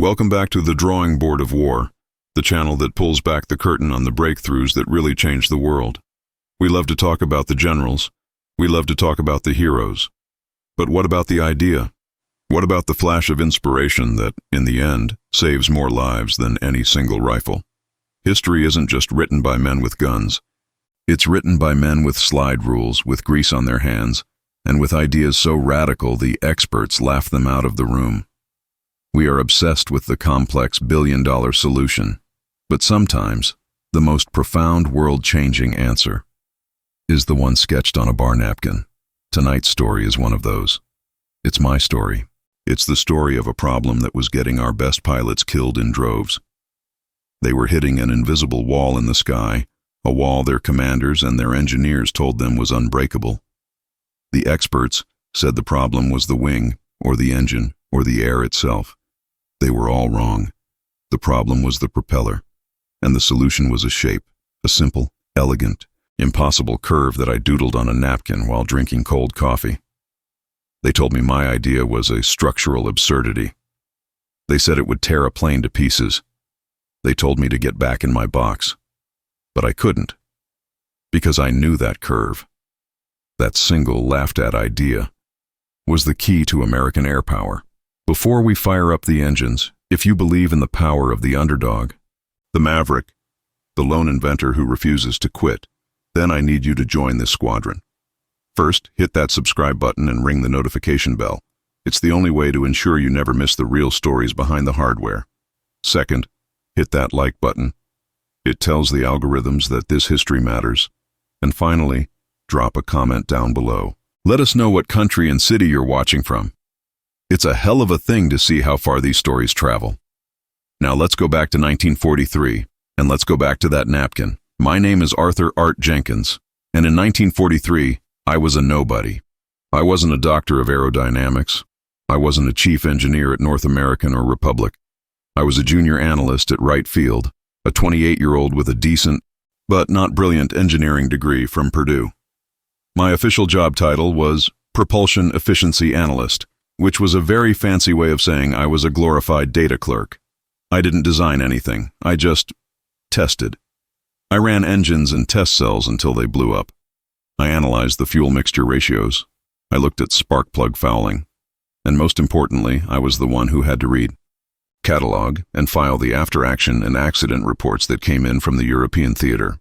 Welcome back to the Drawing Board of War, the channel that pulls back the curtain on the breakthroughs that really changed the world. We love to talk about the generals. We love to talk about the heroes. But what about the idea? What about the flash of inspiration that, in the end, saves more lives than any single rifle? History isn't just written by men with guns. It's written by men with slide rules, with grease on their hands, and with ideas so radical the experts laugh them out of the room. We are obsessed with the complex billion-dollar solution, but sometimes the most profound world-changing answer is the one sketched on a bar napkin. Tonight's story is one of those. It's my story. It's the story of a problem that was getting our best pilots killed in droves. They were hitting an invisible wall in the sky, a wall their commanders and their engineers told them was unbreakable. The experts said the problem was the wing, or the engine, or the air itself. They were all wrong. The problem was the propeller, and the solution was a shape, a simple, elegant, impossible curve that I doodled on a napkin while drinking cold coffee. They told me my idea was a structural absurdity. They said it would tear a plane to pieces. They told me to get back in my box. But I couldn't, because I knew that curve. That single laughed-at idea was the key to American air power. Before we fire up the engines, if you believe in the power of the underdog, the maverick, the lone inventor who refuses to quit, then I need you to join this squadron. First, hit that subscribe button and ring the notification bell. It's the only way to ensure you never miss the real stories behind the hardware. Second, hit that like button. It tells the algorithms that this history matters. And finally, drop a comment down below. Let us know what country and city you're watching from. It's a hell of a thing to see how far these stories travel. Now let's go back to 1943, and let's go back to that napkin. My name is Arthur Art Jenkins, and in 1943, I was a nobody. I wasn't a doctor of aerodynamics. I wasn't a chief engineer at North American or Republic. I was a junior analyst at Wright Field, a 28-year-old with a decent, but not brilliant engineering degree from Purdue. My official job title was Propulsion Efficiency Analyst, which was a very fancy way of saying I was a glorified data clerk. I didn't design anything, I just tested. I ran engines and test cells until they blew up. I analyzed the fuel mixture ratios. I looked at spark plug fouling. And most importantly, I was the one who had to read, catalog, and file the after-action and accident reports that came in from the European theater.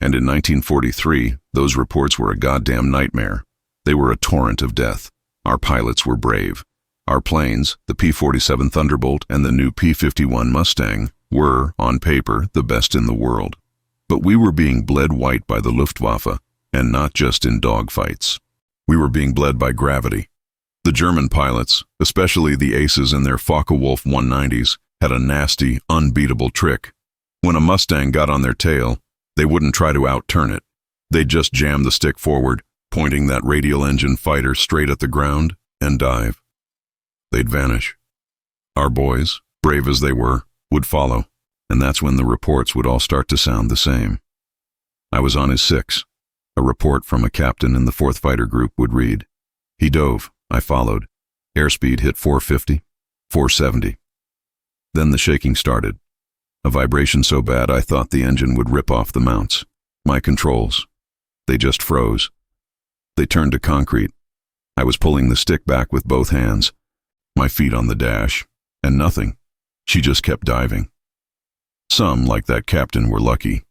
And in 1943, those reports were a goddamn nightmare. They were a torrent of death. Our pilots were brave. Our planes, the P-47 Thunderbolt and the new P-51 Mustang, were, on paper, the best in the world. But we were being bled white by the Luftwaffe, and not just in dogfights. We were being bled by gravity. The German pilots, especially the aces in their Focke-Wulf 190s, had a nasty, unbeatable trick. When a Mustang got on their tail, they wouldn't try to outturn it. They'd just jam the stick forward, pointing that radial engine fighter straight at the ground, and dive. They'd vanish. Our boys, brave as they were, would follow, and that's when the reports would all start to sound the same. I was on his six. A report from a captain in the 4th Fighter Group would read, he dove, I followed. Airspeed hit 450, 470. Then the shaking started. A vibration so bad I thought the engine would rip off the mounts. My controls. They just froze. They turned to concrete. I was pulling the stick back with both hands, my feet on the dash, and nothing. She just kept diving. Some, like that captain, were lucky.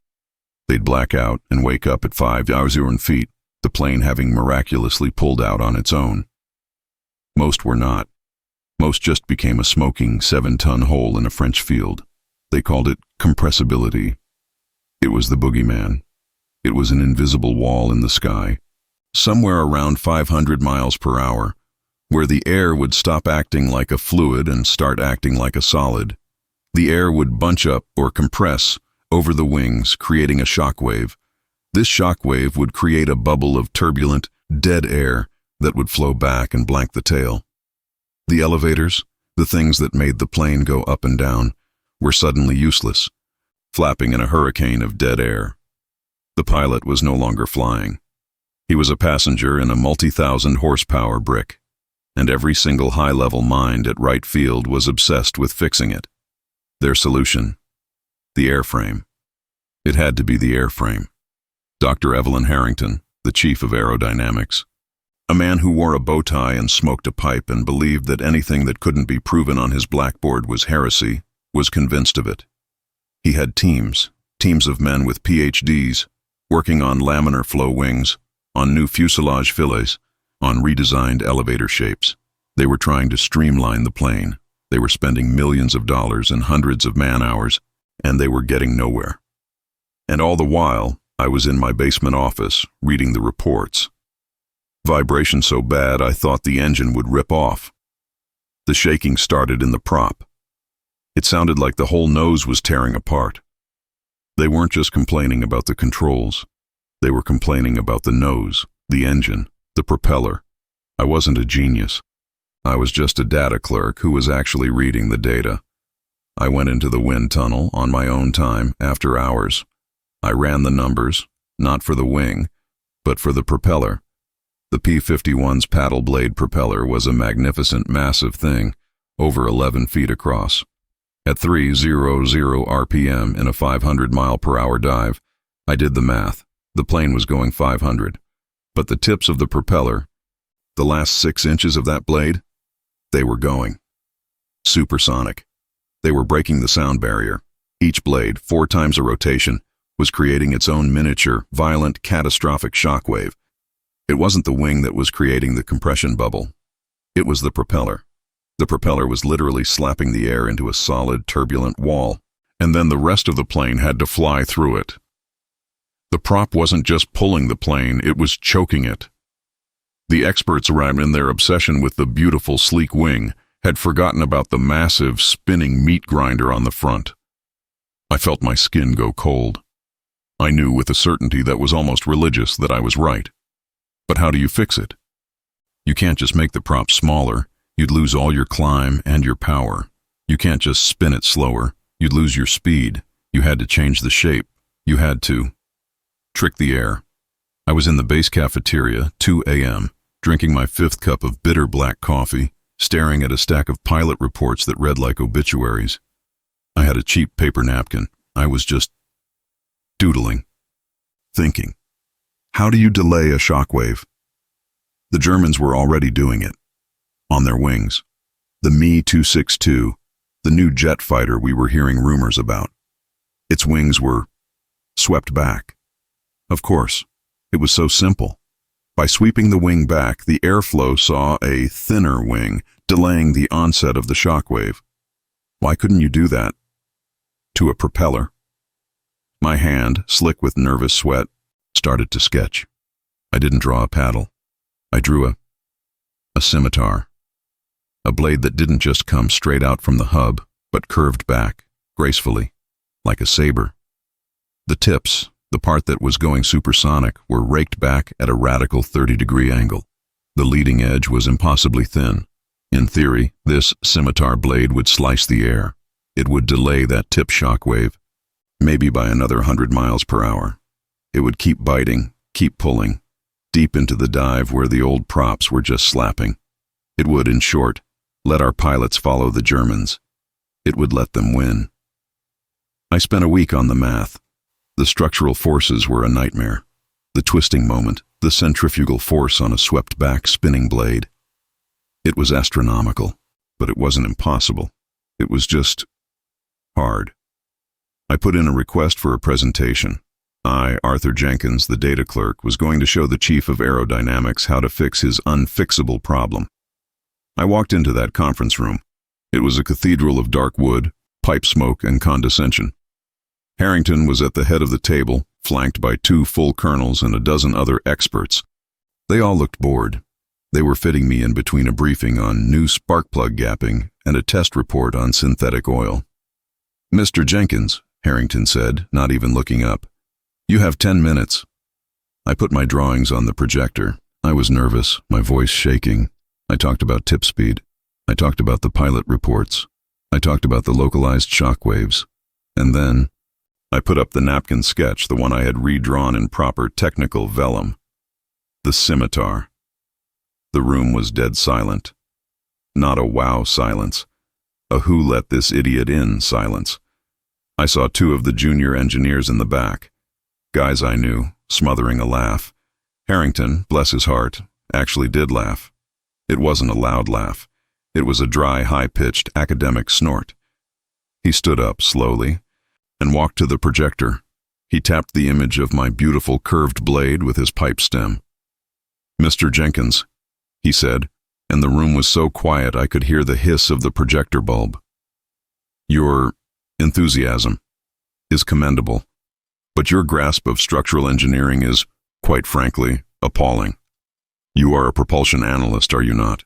They'd black out and wake up at 5,000 feet, the plane having miraculously pulled out on its own. Most were not. Most just became a smoking 7-ton hole in a French field. They called it compressibility. It was the boogeyman. It was an invisible wall in the sky, somewhere around 500 miles per hour, where the air would stop acting like a fluid and start acting like a solid. The air would bunch up or compress over the wings, creating a shock wave. This shock wave would create a bubble of turbulent, dead air that would flow back and blank the tail. The elevators, the things that made the plane go up and down, were suddenly useless, flapping in a hurricane of dead air. The pilot was no longer flying. He was a passenger in a multi-thousand horsepower brick. and every single high-level mind at Wright Field was obsessed with fixing it. Their solution: the airframe. It had to be the airframe. Dr. Evelyn Harrington, the chief of aerodynamics, a man who wore a bow tie and smoked a pipe and believed that anything that couldn't be proven on his blackboard was heresy, was convinced of it. He had teams of men with PhDs, working on laminar flow wings, on new fuselage fillets, on redesigned elevator shapes. They were trying to streamline the plane. They were spending millions of dollars and hundreds of man-hours, and they were getting nowhere. And all the while, I was in my basement office, reading the reports. Vibration so bad I thought the engine would rip off. The shaking started in the prop. It sounded like the whole nose was tearing apart. They weren't just complaining about the controls. They were complaining about the nose, the engine, the propeller. I wasn't a genius. I was just a data clerk who was actually reading the data. I went into the wind tunnel on my own time after hours. I ran the numbers, not for the wing, but for the propeller. The P-51's paddle blade propeller was a magnificent, massive thing, over 11 feet across. At 300 RPM in a 500-mile-per-hour dive, I did the math. The plane was going 500. But the tips of the propeller, the last 6 inches of that blade, they were going supersonic. They were breaking the sound barrier. Each blade, 4 times a rotation, was creating its own miniature, violent, catastrophic shockwave. It wasn't the wing that was creating the compression bubble. It was the propeller. The propeller was literally slapping the air into a solid, turbulent wall, and then the rest of the plane had to fly through it. The prop wasn't just pulling the plane, it was choking it. The experts around in their obsession with the beautiful, sleek wing had forgotten about the massive, spinning meat grinder on the front. I felt my skin go cold. I knew with a certainty that was almost religious that I was right. But how do you fix it? You can't just make the prop smaller. You'd lose all your climb and your power. You can't just spin it slower. You'd lose your speed. You had to change the shape. You had to trick the air. I was in the base cafeteria, 2 a.m., drinking my 5th cup of bitter black coffee, staring at a stack of pilot reports that read like obituaries. I had a cheap paper napkin. I was just doodling, thinking. How do you delay a shockwave? The Germans were already doing it. On their wings. The Me-262, the new jet fighter we were hearing rumors about. Its wings were swept back. Of course, it was so simple. By sweeping the wing back, the airflow saw a thinner wing, delaying the onset of the shockwave. Why couldn't you do that to a propeller? My hand, slick with nervous sweat, started to sketch. I didn't draw a paddle. I drew a scimitar. A blade that didn't just come straight out from the hub, but curved back, gracefully, like a saber. The tips, the part that was going supersonic, were raked back at a radical 30-degree angle. The leading edge was impossibly thin. In theory, this scimitar blade would slice the air. It would delay that tip shockwave, maybe by another 100 miles per hour. It would keep biting, keep pulling, deep into the dive where the old props were just slapping. It would, in short, let our pilots follow the Germans. It would let them win. I spent a week on the math. The structural forces were a nightmare. The twisting moment, the centrifugal force on a swept-back spinning blade. It was astronomical, but it wasn't impossible. It was just hard. I put in a request for a presentation. I, Arthur Jenkins, the data clerk, was going to show the chief of aerodynamics how to fix his unfixable problem. I walked into that conference room. It was a cathedral of dark wood, pipe smoke, and condescension. Harrington was at the head of the table, flanked by 2 full colonels and a dozen other experts. They all looked bored. They were fitting me in between a briefing on new spark plug gapping and a test report on synthetic oil. "Mr. Jenkins," Harrington said, not even looking up, "you have 10 minutes. I put my drawings on the projector. I was nervous, my voice shaking. I talked about tip speed. I talked about the pilot reports. I talked about the localized shock waves. And then I put up the napkin sketch, the one I had redrawn in proper technical vellum. The scimitar. The room was dead silent. Not a wow silence. A who let this idiot in silence. I saw two of the junior engineers in the back. Guys I knew, smothering a laugh. Harrington, bless his heart, actually did laugh. It wasn't a loud laugh. It was a dry, high-pitched academic snort. He stood up slowly and walked to the projector. He tapped the image of my beautiful curved blade with his pipe stem. "Mr. Jenkins," he said, and the room was so quiet I could hear the hiss of the projector bulb. "Your enthusiasm is commendable, but your grasp of structural engineering is, quite frankly, appalling. You are a propulsion analyst, are you not?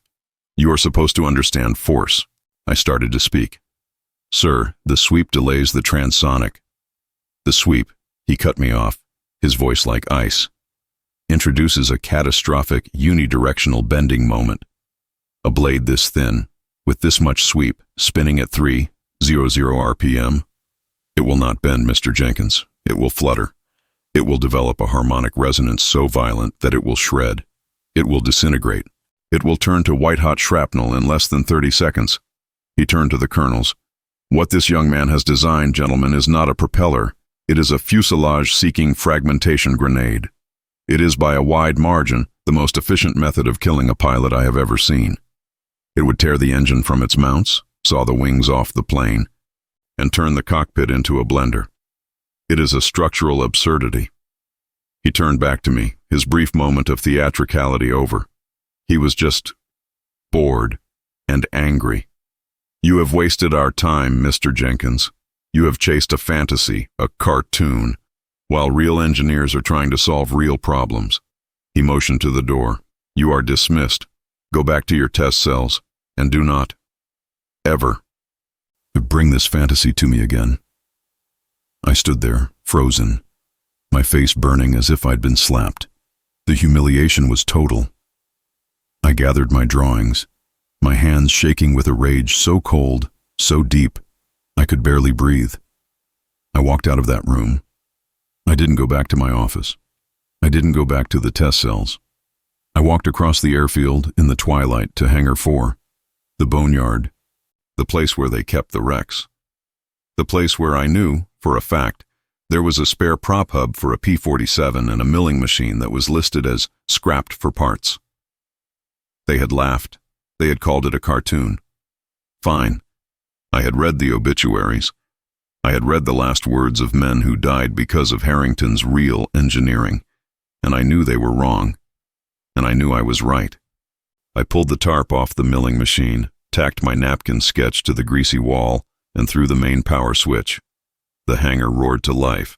You are supposed to understand force." I started to speak. "Sir, the sweep delays the transonic." "The sweep," he cut me off, his voice like ice, "introduces a catastrophic unidirectional bending moment. A blade this thin, with this much sweep, spinning at 300 RPM. It will not bend, Mr. Jenkins. It will flutter. It will develop a harmonic resonance so violent that it will shred. It will disintegrate. It will turn to white-hot shrapnel in less than 30 seconds. He turned to the colonels. "What this young man has designed, gentlemen, is not a propeller. It is a fuselage-seeking fragmentation grenade. It is by a wide margin the most efficient method of killing a pilot I have ever seen. It would tear the engine from its mounts, saw the wings off the plane, and turn the cockpit into a blender. It is a structural absurdity." He turned back to me, his brief moment of theatricality over. He was just bored and angry. "You have wasted our time, Mr. Jenkins. You have chased a fantasy, a cartoon, while real engineers are trying to solve real problems." He motioned to the door. "You are dismissed. Go back to your test cells, and do not, ever, bring this fantasy to me again." I stood there, frozen, my face burning as if I'd been slapped. The humiliation was total. I gathered my drawings, my hands shaking with a rage so cold, so deep, I could barely breathe. I walked out of that room. I didn't go back to my office. I didn't go back to the test cells. I walked across the airfield in the twilight to Hangar 4, the boneyard, the place where they kept the wrecks. The place where I knew, for a fact, there was a spare prop hub for a P-47 and a milling machine that was listed as scrapped for parts. They had laughed. They had called it a cartoon. Fine. I had read the obituaries. I had read the last words of men who died because of Harrington's real engineering, and I knew they were wrong, and I knew I was right. I pulled the tarp off the milling machine, tacked my napkin sketch to the greasy wall, and threw the main power switch. The hangar roared to life.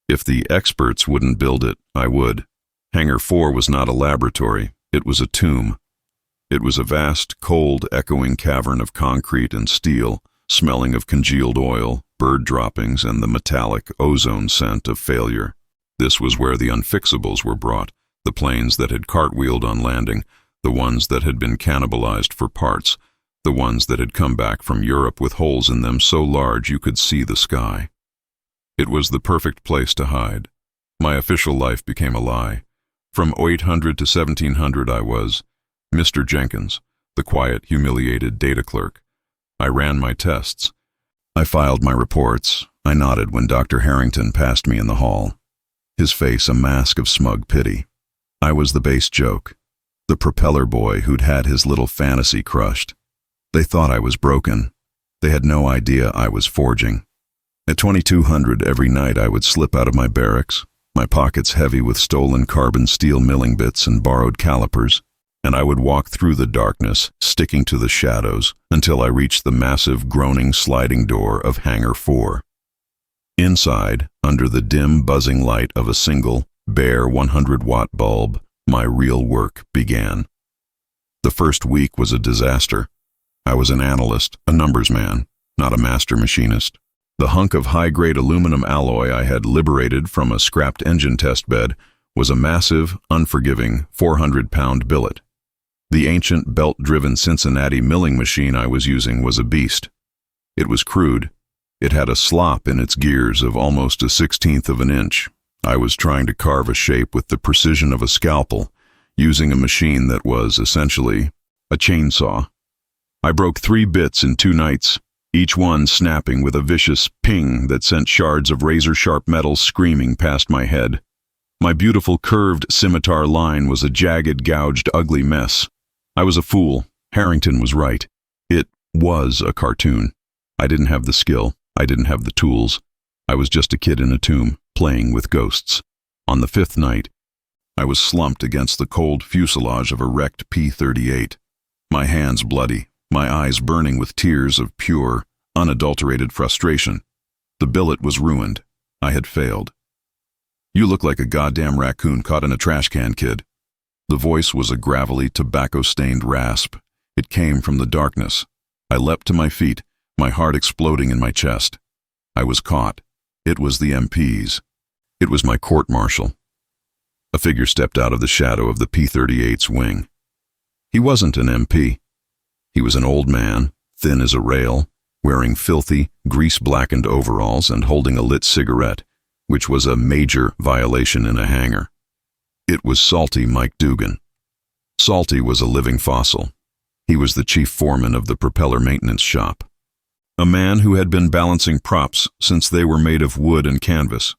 If the experts wouldn't build it, I would. Hangar 4 was not a laboratory, it was a tomb. It was a vast, cold, echoing cavern of concrete and steel, smelling of congealed oil, bird droppings, and the metallic ozone scent of failure. This was where the unfixables were brought, the planes that had cartwheeled on landing, the ones that had been cannibalized for parts, the ones that had come back from Europe with holes in them so large you could see the sky. It was the perfect place to hide. My official life became a lie. From 800 to 1700 I was Mr. Jenkins, the quiet, humiliated data clerk. I ran my tests. I filed my reports. I nodded when Dr. Harrington passed me in the hall, his face a mask of smug pity. I was the base joke, the propeller boy who'd had his little fantasy crushed. They thought I was broken. They had no idea I was forging. At 2200 every night I would slip out of my barracks, my pockets heavy with stolen carbon steel milling bits and borrowed calipers, and I would walk through the darkness, sticking to the shadows, until I reached the massive, groaning sliding door of Hangar 4. Inside, under the dim, buzzing light of a single, bare 100-watt bulb, my real work began. The first week was a disaster. I was an analyst, a numbers man, not a master machinist. The hunk of high-grade aluminum alloy I had liberated from a scrapped engine test bed was a massive, unforgiving 400-pound billet. The ancient belt-driven Cincinnati milling machine I was using was a beast. It was crude. It had a slop in its gears of almost a 1/16 of an inch. I was trying to carve a shape with the precision of a scalpel, using a machine that was, essentially, a chainsaw. I broke 3 bits in 2 nights, each one snapping with a vicious ping that sent shards of razor-sharp metal screaming past my head. My beautiful curved scimitar line was a jagged, gouged, ugly mess. I was a fool. Harrington was right. It was a cartoon. I didn't have the skill. I didn't have the tools. I was just a kid in a tomb, playing with ghosts. On the 5th night, I was slumped against the cold fuselage of a wrecked P-38. My hands bloody, my eyes burning with tears of pure, unadulterated frustration. The billet was ruined. I had failed. "You look like a goddamn raccoon caught in a trash can, kid." The voice was a gravelly, tobacco-stained rasp. It came from the darkness. I leapt to my feet, my heart exploding in my chest. I was caught. It was the MPs. It was my court-martial. A figure stepped out of the shadow of the P-38's wing. He wasn't an MP. He was an old man, thin as a rail, wearing filthy, grease-blackened overalls and holding a lit cigarette, which was a major violation in a hangar. It was Salty Mike Dugan. Salty was a living fossil. He was the chief foreman of the Propeller maintenance shop. A man who had been balancing props since they were made of wood and canvas.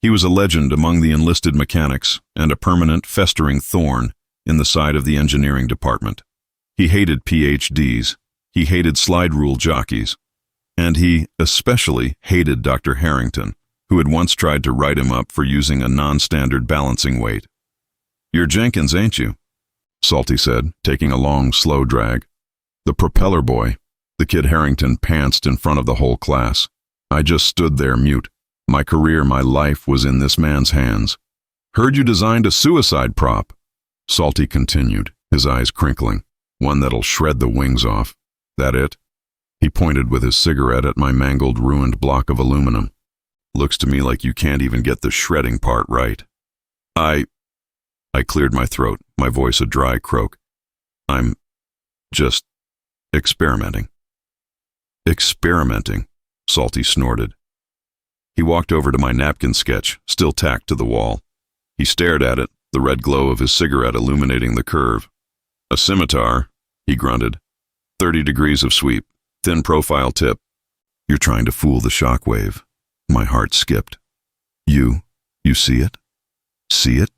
He was a legend among the enlisted mechanics and a permanent, festering thorn in the side of the engineering department. He hated PhDs. He hated slide rule jockeys. And he especially hated Dr. Harrington, who had once tried to write him up for using a non-standard balancing weight. "You're Jenkins, ain't you?" Salty said, taking a long, slow drag. "The Propeller boy." The kid Harrington pantsed in front of the whole class. I just stood there mute. My career, my life was in this man's hands. "Heard you designed a suicide prop." Salty continued, his eyes crinkling. "One that'll shred the wings off. That it?" He pointed with his cigarette at my mangled, ruined block of aluminum. "Looks to me like you can't even get the shredding part right." I cleared my throat, my voice a dry croak. "I'm just experimenting." "Experimenting," Salty snorted. He walked over to my napkin sketch, still tacked to the wall. He stared at it, the red glow of his cigarette illuminating the curve. "A scimitar," he grunted. 30 degrees of sweep, thin profile tip. "You're trying to fool the shockwave." My heart skipped. You see it? See it?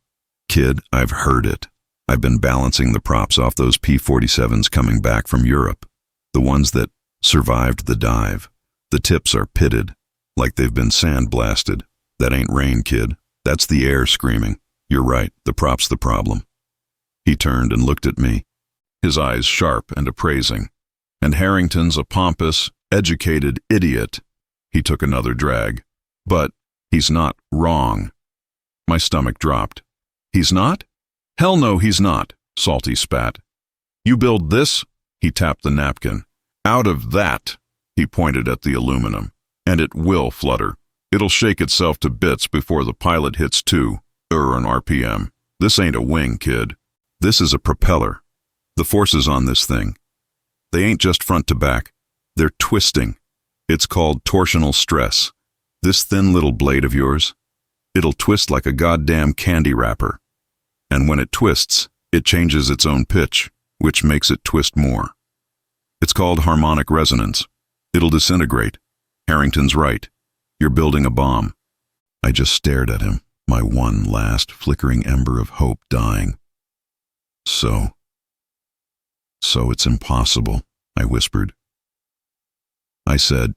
Kid, I've heard it. I've been balancing the props off those P-47s coming back from Europe. The ones that survived the dive. The tips are pitted, like they've been sandblasted. That ain't rain, kid. That's the air screaming. You're right, the prop's the problem. He turned and looked at me, his eyes sharp and appraising. And Harrington's a pompous, educated idiot. He took another drag. "But he's not wrong." My stomach dropped. "He's not? Hell no, he's not," Salty spat. "You build this," he tapped the napkin. "Out of that," he pointed at the aluminum, "and it will flutter. It'll shake itself to bits before the pilot hits 2, an RPM. This ain't a wing, kid. This is a propeller. The forces on this thing, they ain't just front to back. They're twisting. It's called torsional stress. This thin little blade of yours, it'll twist like a goddamn candy wrapper. And when it twists, it changes its own pitch, which makes it twist more. It's called harmonic resonance. It'll disintegrate. Harrington's right. You're building a bomb." I just stared at him, my one last flickering ember of hope dying. So it's impossible," I whispered. "I said,"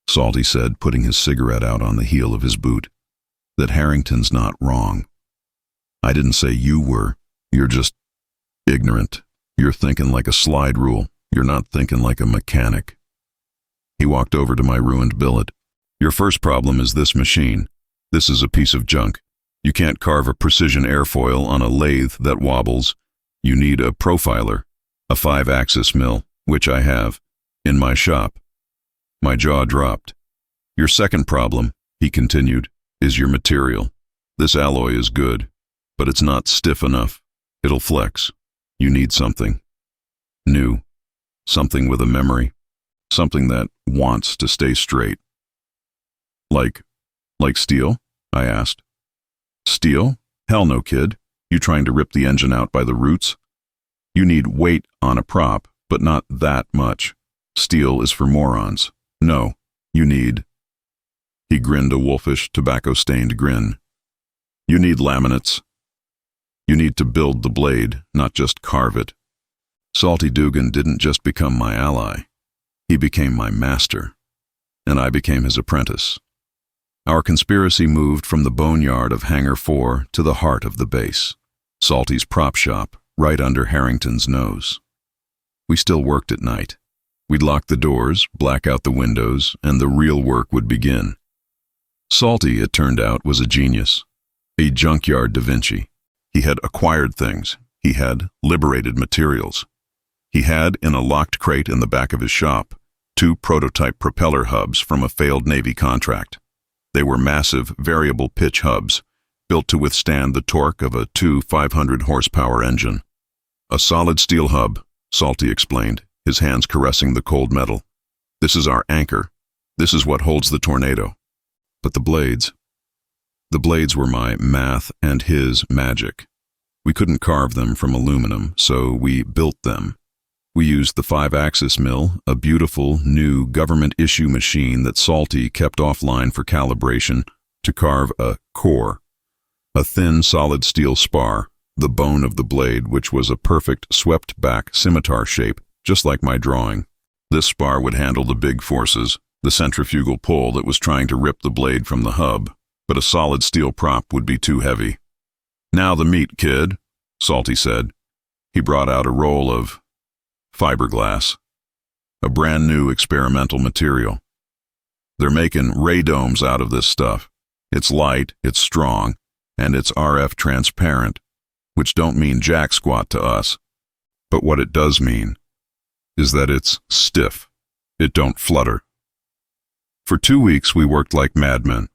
Salty said, putting his cigarette out on the heel of his boot, "that Harrington's not wrong. I didn't say you were. You're just ignorant. You're thinking like a slide rule. You're not thinking like a mechanic." He walked over to my ruined billet. "Your first problem is this machine. This is a piece of junk. You can't carve a precision airfoil on a lathe that wobbles. You need a profiler, a 5-axis mill, which I have, in my shop." My jaw dropped. "Your second problem," he continued, "is your material. This alloy is good, but it's not stiff enough. It'll flex. You need something new, something with a memory, something that wants to stay straight." Like steel?" I asked. "Steel? Hell no, kid. You trying to rip the engine out by the roots? You need weight on a prop, but not that much. Steel is for morons. No, you need—" He grinned a wolfish, tobacco-stained grin. "You need laminates. You need to build the blade, not just carve it." Salty Dugan didn't just become my ally. He became my master, and I became his apprentice. Our conspiracy moved from the boneyard of Hangar 4 to the heart of the base, Salty's prop shop, right under Harrington's nose. We still worked at night. We'd lock the doors, black out the windows, and the real work would begin. Salty, it turned out, was a genius, a junkyard Da Vinci. He had acquired things. He had liberated materials. He had, in a locked crate in the back of his shop, 2 prototype propeller hubs from a failed Navy contract. They were massive, variable pitch hubs, built to withstand the torque of a 500 horsepower engine. "A solid steel hub," Salty explained, his hands caressing the cold metal. "This is our anchor. This is what holds the tornado." But the blades were my math and his magic. We couldn't carve them from aluminum, so we built them. We used the 5-axis mill, a beautiful, new government-issue machine that Salty kept offline for calibration, to carve a core, a thin, solid steel spar, the bone of the blade, which was a perfect, swept-back scimitar shape, just like my drawing. This spar would handle the big forces, the centrifugal pull that was trying to rip the blade from the hub, but a solid steel prop would be too heavy. "Now the meat, kid," Salty said. He brought out a roll of fiberglass, a brand new experimental material. "They're making radomes out of this stuff. It's light, it's strong, and it's RF transparent, which don't mean jack squat to us. But what it does mean is that it's stiff. It don't flutter." For 2 weeks we worked like madmen.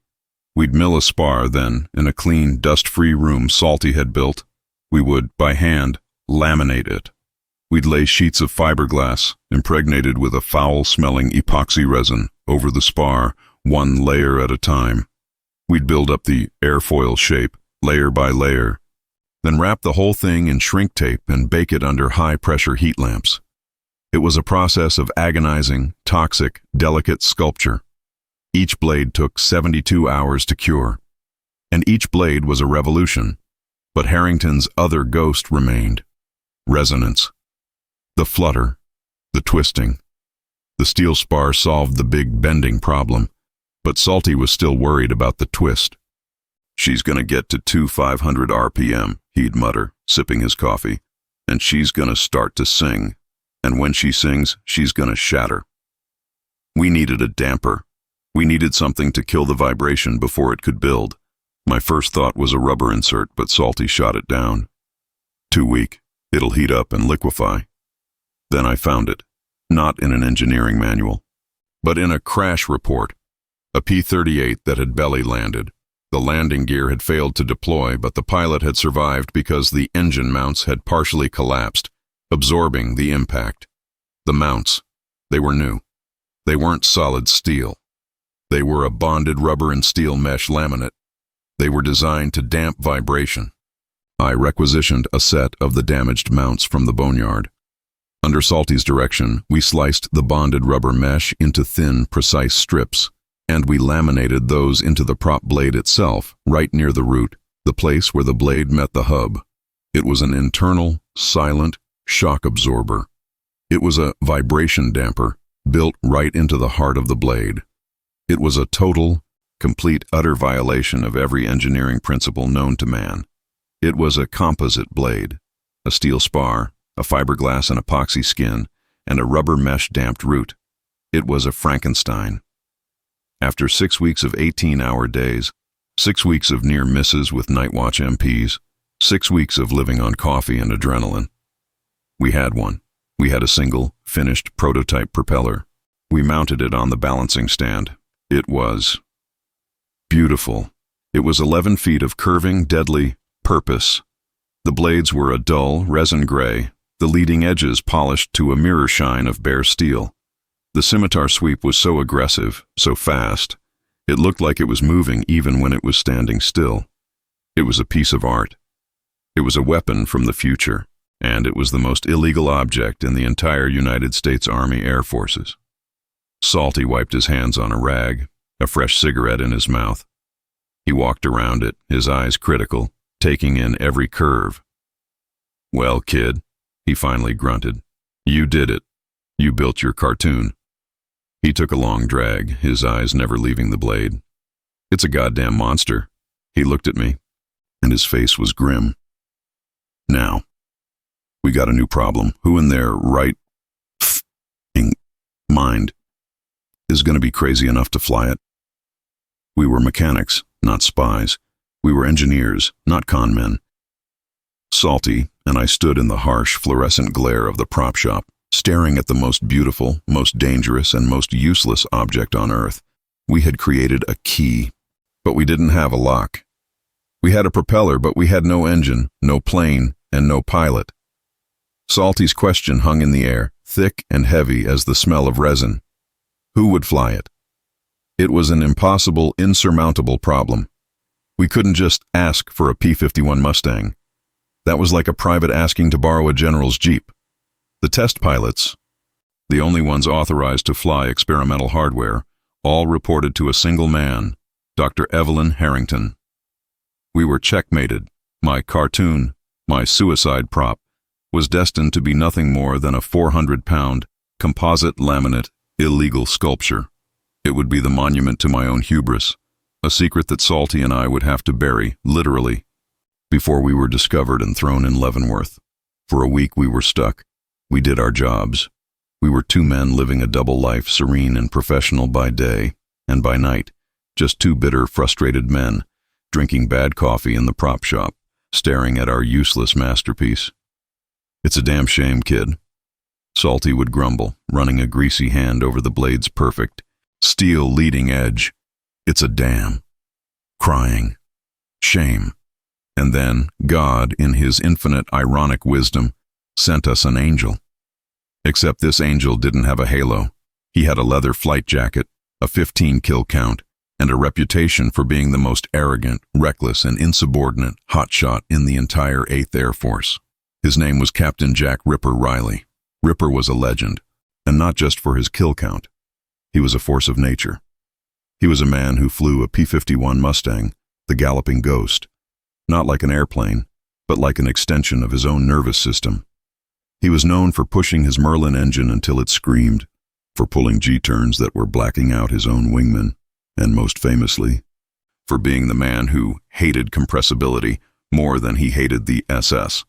We'd mill a spar, then, in a clean, dust-free room Salty had built, we would, by hand, laminate it. We'd lay sheets of fiberglass, impregnated with a foul-smelling epoxy resin, over the spar, 1 layer at a time. We'd build up the airfoil shape, layer by layer, then wrap the whole thing in shrink tape and bake it under high-pressure heat lamps. It was a process of agonizing, toxic, delicate sculpture. Each blade took 72 hours to cure, and each blade was a revolution. But Harrington's other ghost remained: resonance. The flutter, the twisting. The steel spar solved the big bending problem, but Salty was still worried about the twist. "She's gonna get to 2,500 RPM, he'd mutter, sipping his coffee, "and she's gonna start to sing. And when she sings, she's gonna shatter." We needed a damper. We needed something to kill the vibration before it could build. My first thought was a rubber insert, but Salty shot it down. "Too weak. It'll heat up and liquefy." Then I found it, not in an engineering manual, but in a crash report, a P-38 that had belly landed. The landing gear had failed to deploy, but the pilot had survived because the engine mounts had partially collapsed, absorbing the impact. The mounts, they were new. They weren't solid steel. They were a bonded rubber and steel mesh laminate. They were designed to damp vibration. I requisitioned a set of the damaged mounts from the boneyard. Under Salty's direction, we sliced the bonded rubber mesh into thin, precise strips, and we laminated those into the prop blade itself, right near the root, the place where the blade met the hub. It was an internal, silent shock absorber. It was a vibration damper, built right into the heart of the blade. It was a total, complete, utter violation of every engineering principle known to man. It was a composite blade, a steel spar, a fiberglass and epoxy skin, and a rubber mesh-damped root. It was a Frankenstein. After 6 weeks of 18-hour days, 6 weeks of near misses with night watch MPs, 6 weeks of living on coffee and adrenaline, we had one. We had a single, finished prototype propeller. We mounted it on the balancing stand. It was beautiful. It was 11 feet of curving, deadly purpose. The blades were a dull, resin gray, the leading edges polished to a mirror shine of bare steel. The scimitar sweep was so aggressive, so fast, it looked like it was moving even when it was standing still. It was a piece of art. It was a weapon from the future. and it was the most illegal object in the entire United States Army Air Forces. Salty wiped his hands on a rag, a fresh cigarette in his mouth. He walked around it, his eyes critical, taking in every curve. "Well, kid," he finally grunted, "you did it. You built your cartoon." He took a long drag, his eyes never leaving the blade. "It's a goddamn monster." He looked at me, and his face was grim. "Now, we got a new problem. Who in their right f***ing mind is going to be crazy enough to fly it?" We were mechanics, not spies. We were engineers, not con men. Salty and I stood in the harsh, fluorescent glare of the prop shop, staring at the most beautiful, most dangerous, and most useless object on Earth. We had created a key, but we didn't have a lock. We had a propeller, but we had no engine, no plane, and no pilot. Salty's question hung in the air, thick and heavy as the smell of resin. Who would fly it? It was an impossible, insurmountable problem. We couldn't just ask for a P-51 Mustang. That was like a private asking to borrow a general's Jeep. The test pilots, the only ones authorized to fly experimental hardware, all reported to a single man, Dr. Evelyn Harrington. We were checkmated. My cartoon, my suicide prop, was destined to be nothing more than a 400-pound, composite laminate, illegal sculpture. It would be the monument to my own hubris, a secret that Salty and I would have to bury, literally, before we were discovered and thrown in Leavenworth. For a week we were stuck. We did our jobs. We were two men living a double life, serene and professional by day, and by night, just two bitter, frustrated men, drinking bad coffee in the prop shop, staring at our useless masterpiece. "It's a damn shame, kid," Salty would grumble, running a greasy hand over the blade's perfect, steel leading edge. "It's a damn. Crying. Shame." And then God, in his infinite ironic wisdom, sent us an angel. Except this angel didn't have a halo. He had a leather flight jacket, a 15-kill count, and a reputation for being the most arrogant, reckless, and insubordinate hotshot in the entire 8th Air Force. His name was Captain Jack Ripper Riley. Ripper was a legend, and not just for his kill count. He was a force of nature. He was a man who flew a P-51 Mustang, the galloping ghost, not like an airplane, but like an extension of his own nervous system. He was known for pushing his Merlin engine until it screamed, for pulling G-turns that were blacking out his own wingmen, and most famously, for being the man who hated compressibility more than he hated the SS.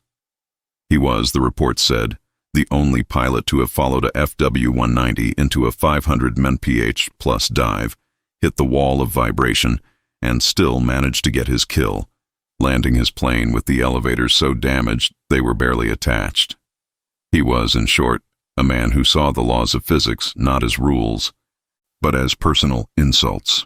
He was, the report said, the only pilot to have followed a FW-190 into a 500 mph plus dive, hit the wall of vibration, and still managed to get his kill, landing his plane with the elevators so damaged they were barely attached. He was, in short, a man who saw the laws of physics not as rules, but as personal insults.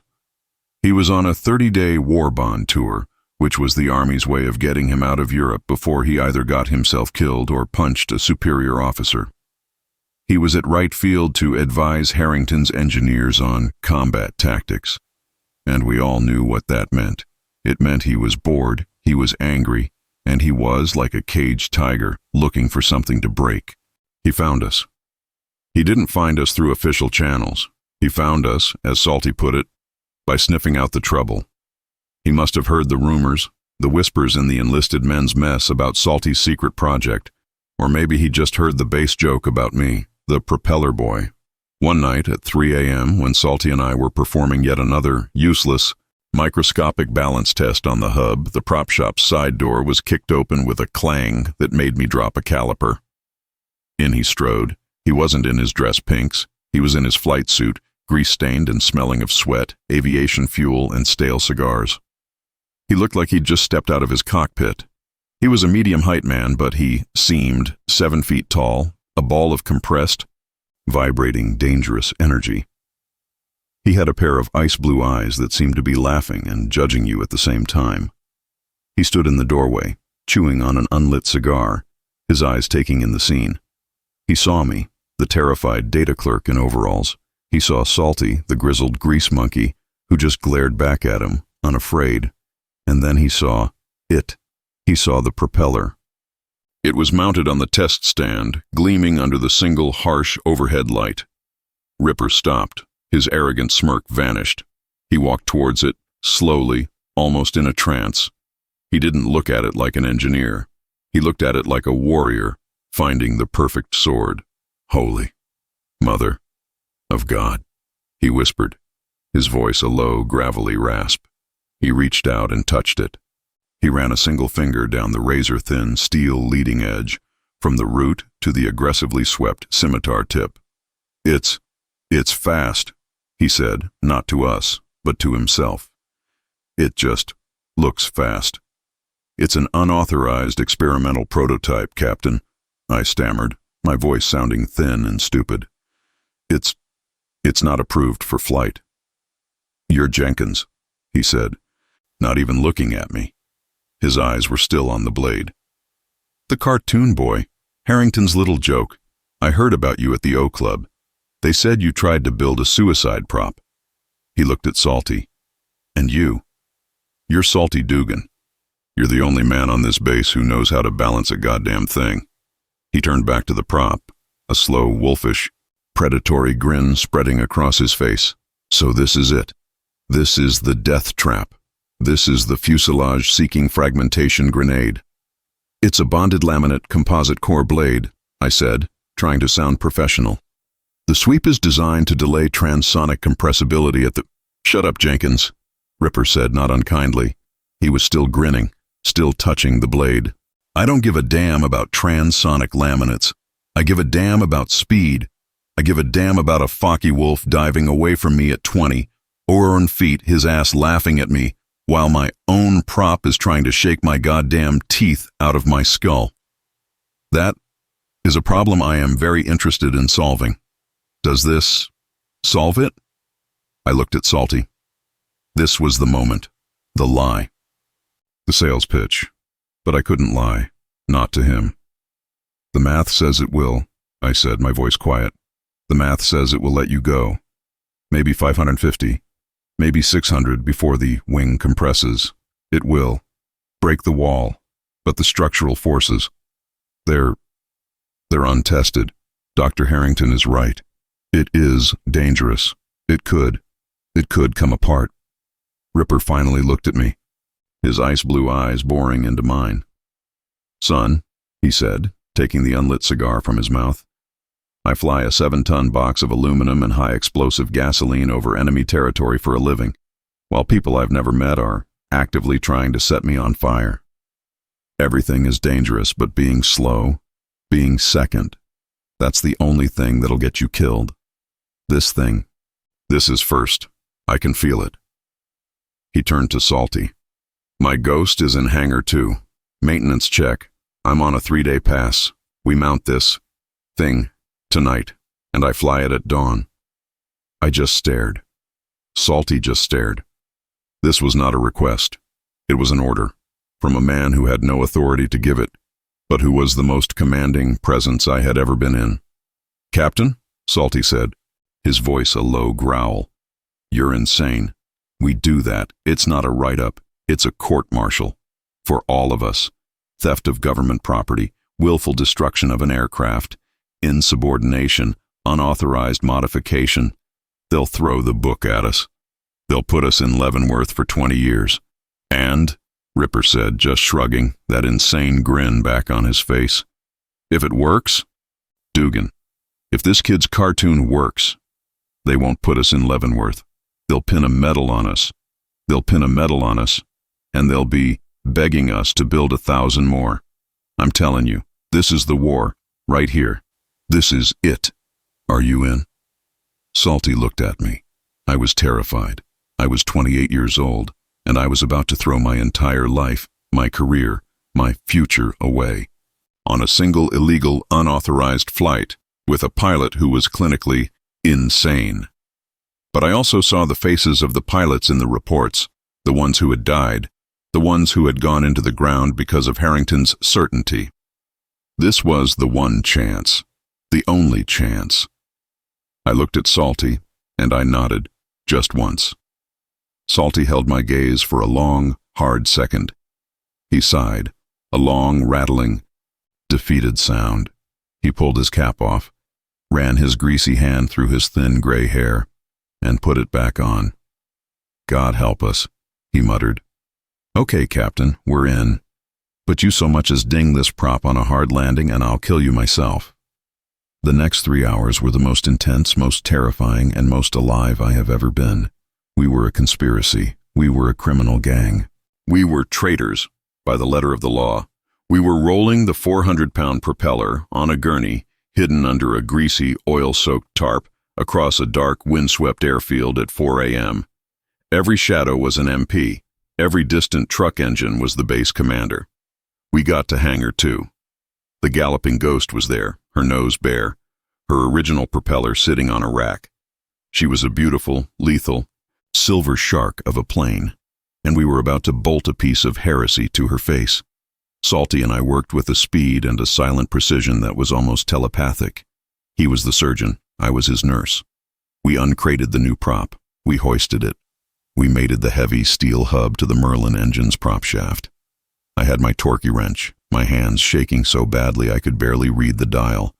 He was on a 30-day war bond tour, which was the Army's way of getting him out of Europe before he either got himself killed or punched a superior officer. He was at right field to advise Harrington's engineers on combat tactics, and we all knew what that meant. It meant he was bored, he was angry, and he was, like a caged tiger, looking for something to break. He found us. He didn't find us through official channels. He found us, as Salty put it, by sniffing out the trouble. He must have heard the rumors, the whispers in the enlisted men's mess about Salty's secret project, or maybe he just heard the base joke about me, the Propeller boy. One night at 3 a.m., when Salty and I were performing yet another useless, microscopic balance test on the hub, the prop shop's side door was kicked open with a clang that made me drop a caliper. In he strode. He wasn't in his dress pinks. He was in his flight suit, grease-stained and smelling of sweat, aviation fuel, and stale cigars. He looked like he'd just stepped out of his cockpit. He was a medium-height man, but he seemed 7 feet tall, a ball of compressed, vibrating, dangerous energy. He had a pair of ice-blue eyes that seemed to be laughing and judging you at the same time. He stood in the doorway, chewing on an unlit cigar, his eyes taking in the scene. He saw me, the terrified data clerk in overalls. He saw Salty, the grizzled grease monkey, who just glared back at him, unafraid. And then he saw it. He saw the propeller. It was mounted on the test stand, gleaming under the single harsh overhead light. Ripper stopped. His arrogant smirk vanished. He walked towards it, slowly, almost in a trance. He didn't look at it like an engineer. He looked at it like a warrior, finding the perfect sword. Holy Mother of God, he whispered, his voice a low, gravelly rasp. He reached out and touched it. He ran a single finger down the razor-thin steel leading edge, from the root to the aggressively swept scimitar tip. It's fast, he said, not to us, but to himself. It just looks fast. It's an unauthorized experimental prototype, Captain, I stammered, my voice sounding thin and stupid. It's not approved for flight. You're Jenkins, he said, not even looking at me. His eyes were still on the blade. The cartoon boy, Harrington's little joke. I heard about you at the O Club. They said you tried to build a suicide prop. He looked at Salty. And you're Salty Dugan. You're the only man on this base who knows how to balance a goddamn thing. He turned back to the prop, a slow, wolfish, predatory grin spreading across his face. So this is it. This is the death trap. This is the fuselage-seeking fragmentation grenade. It's a bonded laminate composite core blade, I said, trying to sound professional. The sweep is designed to delay transonic compressibility at the— Shut up, Jenkins, Ripper said, not unkindly. He was still grinning, still touching the blade. I don't give a damn about transonic laminates. I give a damn about speed. I give a damn about a Focky wolf diving away from me at 20, or on feet, his ass laughing at me, while my own prop is trying to shake my goddamn teeth out of my skull. That is a problem I am very interested in solving. Does this solve it? I looked at Salty. This was the moment, the lie. The sales pitch, but I couldn't lie, not to him. The math says it will, I said, my voice quiet. The math says it will let you go. Maybe 550, maybe 600 before the wing compresses. It will. Break the wall. But the structural forces, they're untested. Dr. Harrington is right. It is dangerous. It could come apart. Ripper finally looked at me, his ice-blue eyes boring into mine. Son, he said, taking the unlit cigar from his mouth, I fly a 7-ton box of aluminum and high-explosive gasoline over enemy territory for a living, while people I've never met are actively trying to set me on fire. Everything is dangerous, but being slow, being second, that's the only thing that'll get you killed. This is first. I can feel it. He turned to Salty. My Ghost is in Hangar 2. Maintenance check. I'm on a 3-day pass. We mount this thing tonight, and I fly it at dawn. I just stared. Salty just stared. This was not a request. It was an order, from a man who had no authority to give it, but who was the most commanding presence I had ever been in. Captain, Salty said, his voice a low growl. You're insane. We do that. It's not a write-up. It's a court-martial. For all of us. Theft of government property, willful destruction of an aircraft, insubordination, unauthorized modification. They'll throw the book at us. They'll put us in Leavenworth for 20 years. And, Ripper said, just shrugging, that insane grin back on his face, if it works, Dugan, if this kid's cartoon works, they won't put us in Leavenworth. They'll pin a medal on us. They'll pin a medal on us, and they'll be begging us to build 1,000 more. I'm telling you, this is the war, right here. This is it. Are you in? Salty looked at me. I was terrified. I was 28 years old, and I was about to throw my entire life, my career, my future away, on a single illegal, unauthorized flight with a pilot who was clinically insane. But I also saw the faces of the pilots in the reports, the ones who had died, the ones who had gone into the ground because of Harrington's certainty. This was the one chance, the only chance. I looked at Salty, and I nodded, just once. Salty held my gaze for a long, hard second. He sighed, a long, rattling, defeated sound. He pulled his cap off, ran his greasy hand through his thin gray hair, and put it back on. "God help us," he muttered. "Okay, Captain, we're in. But you so much as ding this prop on a hard landing and I'll kill you myself." The next 3 hours were the most intense, most terrifying, and most alive I have ever been. We were a conspiracy. We were a criminal gang. We were traitors, by the letter of the law. We were rolling the 400-pound propeller on a gurney, hidden under a greasy, oil-soaked tarp, across a dark, windswept airfield at 4 a.m. Every shadow was an MP. Every distant truck engine was the base commander. We got to Hangar 2. The galloping ghost was there, her nose bare, her original propeller sitting on a rack. She was a beautiful, lethal, silver shark of a plane, and we were about to bolt a piece of heresy to her face. Salty and I worked with a speed and a silent precision that was almost telepathic. He was the surgeon, I was his nurse. We uncrated the new prop. We hoisted it. We mated the heavy steel hub to the Merlin engine's prop shaft. I had my torquey wrench, my hands shaking so badly I could barely read the dial,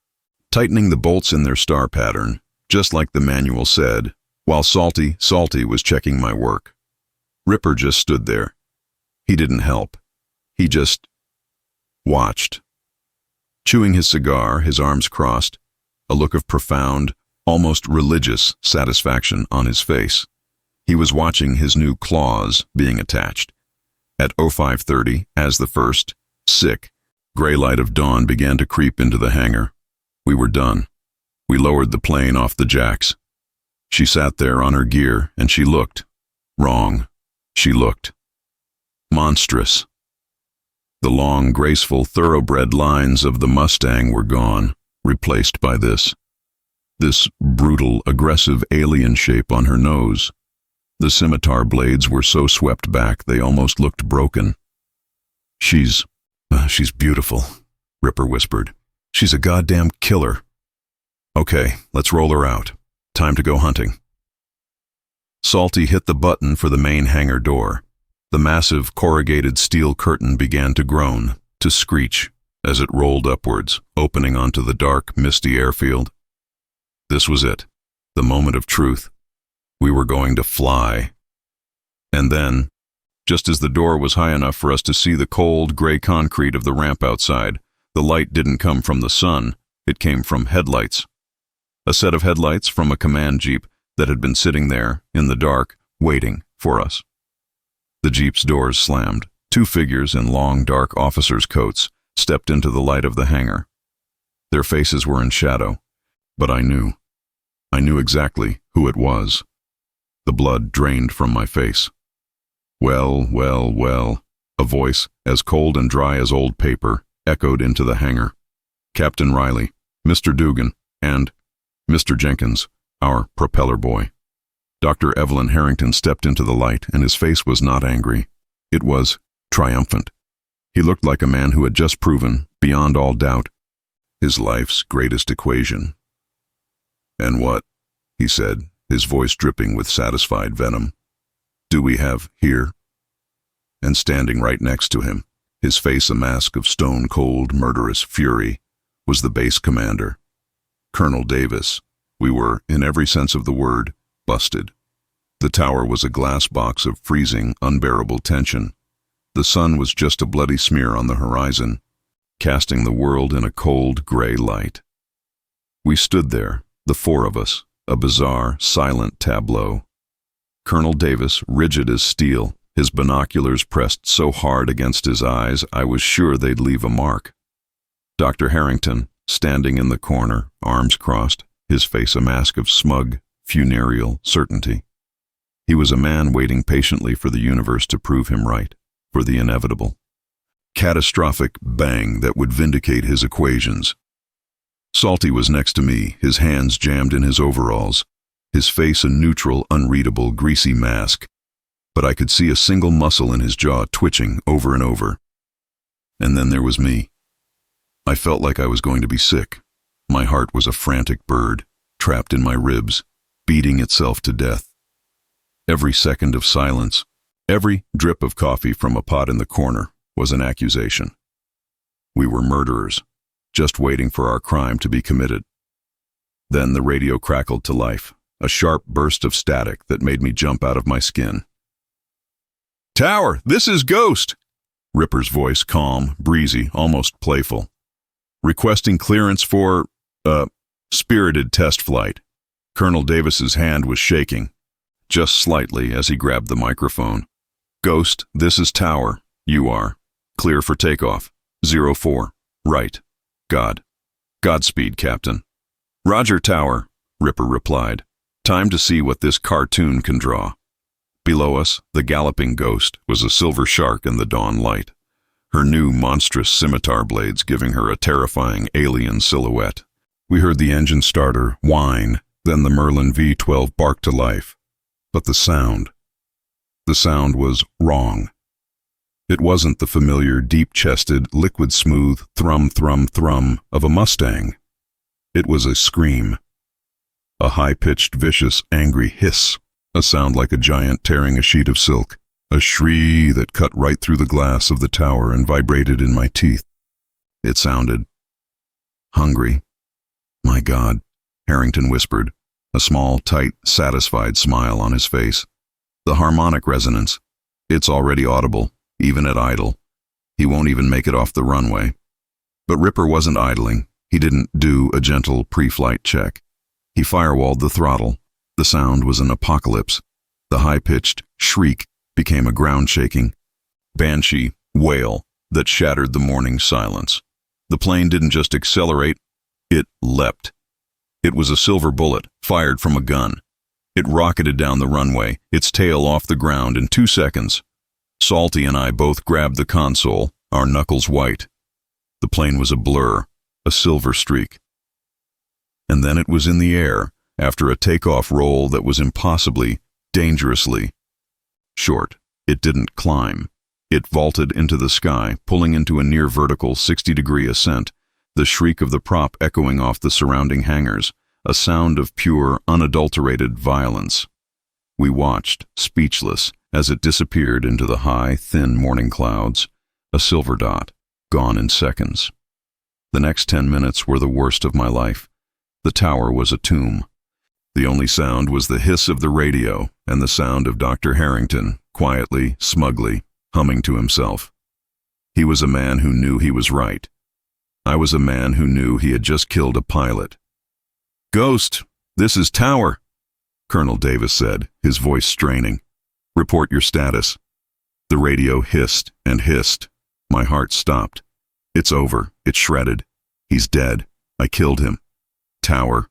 tightening the bolts in their star pattern, just like the manual said, while Salty was checking my work. Ripper just stood there. He didn't help. He just watched. Chewing his cigar, his arms crossed, a look of profound, almost religious satisfaction on his face. He was watching his new claws being attached. At 05:30, as the first, sick, gray light of dawn began to creep into the hangar, we were done. We lowered the plane off the jacks. She sat there on her gear, and she looked. Wrong. She looked monstrous. The long, graceful, thoroughbred lines of the Mustang were gone, replaced by this brutal, aggressive alien shape on her nose. The scimitar blades were so swept back they almost looked broken. She's beautiful," Ripper whispered. "She's a goddamn killer. Okay, let's roll her out. Time to go hunting." Salty hit the button for the main hangar door. The massive corrugated steel curtain began to groan, to screech, as it rolled upwards, opening onto the dark, misty airfield. This was it, the moment of truth. We were going to fly. And then, just as the door was high enough for us to see the cold, gray concrete of the ramp outside, the light didn't come from the sun, it came from headlights. A set of headlights from a command jeep that had been sitting there, in the dark, waiting for us. The jeep's doors slammed. 2 figures in long, dark officers' coats stepped into the light of the hangar. Their faces were in shadow, but I knew. I knew exactly who it was. The blood drained from my face. "Well, well, well," a voice, as cold and dry as old paper, echoed into the hangar. "Captain Riley, Mr. Dugan, and Mr. Jenkins, our propeller boy." Dr. Evelyn Harrington stepped into the light, and his face was not angry. It was triumphant. He looked like a man who had just proven, beyond all doubt, his life's greatest equation. "And what," he said, his voice dripping with satisfied venom, "do we have here?" And standing right next to him, his face a mask of stone-cold, murderous fury, was the base commander, Colonel Davis. We were, in every sense of the word, busted. The tower was a glass box of freezing, unbearable tension. The sun was just a bloody smear on the horizon, casting the world in a cold, gray light. We stood there, the 4 of us, a bizarre, silent tableau. Colonel Davis, rigid as steel, his binoculars pressed so hard against his eyes I was sure they'd leave a mark. Dr. Harrington, standing in the corner, arms crossed, his face a mask of smug, funereal certainty. He was a man waiting patiently for the universe to prove him right, for the inevitable, catastrophic bang that would vindicate his equations. Salty was next to me, his hands jammed in his overalls, his face a neutral, unreadable, greasy mask, but I could see a single muscle in his jaw twitching over and over. And then there was me. I felt like I was going to be sick. My heart was a frantic bird, trapped in my ribs, beating itself to death. Every second of silence, every drip of coffee from a pot in the corner was an accusation. We were murderers, just waiting for our crime to be committed. Then the radio crackled to life, a sharp burst of static that made me jump out of my skin. "Tower, this is Ghost!" Ripper's voice, calm, breezy, almost playful. "Requesting clearance for, spirited test flight." Colonel Davis's hand was shaking, just slightly as he grabbed the microphone. "Ghost, this is Tower. You are. Clear for takeoff. 04. Right. God. Godspeed, Captain." "Roger, Tower," Ripper replied. "Time to see what this cartoon can draw." Below us, the galloping Ghost was a silver shark in the dawn light, her new monstrous scimitar blades giving her a terrifying alien silhouette. We heard the engine starter whine, then the Merlin V-12 bark to life. But the sound was wrong. It wasn't the familiar, deep-chested, liquid-smooth thrum-thrum-thrum of a Mustang. It was a scream. A high-pitched, vicious, angry hiss, a sound like a giant tearing a sheet of silk, a shriek that cut right through the glass of the tower and vibrated in my teeth. It sounded hungry. "My God," Harrington whispered, a small, tight, satisfied smile on his face. "The harmonic resonance. It's already audible, even at idle. He won't even make it off the runway." But Ripper wasn't idling. He didn't do a gentle pre-flight check. He firewalled the throttle. The sound was an apocalypse. The high-pitched shriek became a ground-shaking, banshee wail that shattered the morning silence. The plane didn't just accelerate, it leapt. It was a silver bullet fired from a gun. It rocketed down the runway, its tail off the ground in 2 seconds. Salty and I both grabbed the console, our knuckles white. The plane was a blur, a silver streak. And then it was in the air, after a takeoff roll that was impossibly, dangerously short. It didn't climb. It vaulted into the sky, pulling into a near-vertical 60-degree ascent, the shriek of the prop echoing off the surrounding hangars, a sound of pure, unadulterated violence. We watched, speechless, as it disappeared into the high, thin morning clouds, a silver dot, gone in seconds. The next 10 minutes were the worst of my life. The tower was a tomb. The only sound was the hiss of the radio and the sound of Dr. Harrington, quietly, smugly, humming to himself. He was a man who knew he was right. I was a man who knew he had just killed a pilot. "Ghost, this is Tower," Colonel Davis said, his voice straining. "Report your status." The radio hissed and hissed. My heart stopped. "It's over. It's shredded. He's dead. I killed him." "Tower."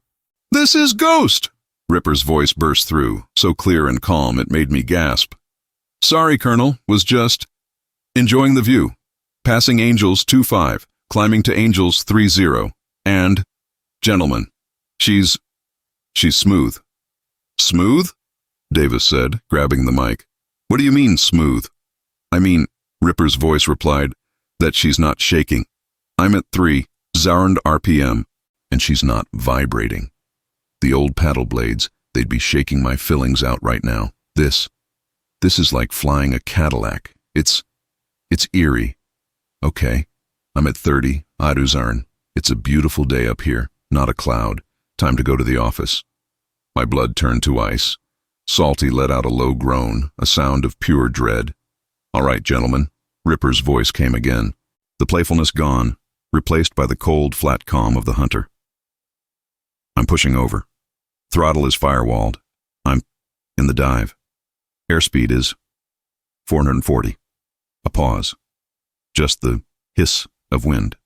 "This is Ghost!" Ripper's voice burst through, so clear and calm it made me gasp. "Sorry, Colonel, was just enjoying the view. Passing Angels 2-5, climbing to Angels 3-0, and, gentlemen, she's smooth." "Smooth?" Davis said, grabbing the mic. "What do you mean, smooth?" "I mean," Ripper's voice replied, "that she's not shaking. I'm at 3,000 RPM, and she's not vibrating. The old paddle blades, they'd be shaking my fillings out right now. This is like flying a Cadillac. It's eerie. Okay, I'm at 30, Aduzarn. It's a beautiful day up here, not a cloud. Time to go to the office." My blood turned to ice. Salty let out a low groan, a sound of pure dread. "All right, gentlemen," Ripper's voice came again, the playfulness gone, replaced by the cold, flat calm of the hunter. "I'm pushing over. Throttle is firewalled. I'm in the dive. Airspeed is 440. A pause. Just the hiss of wind.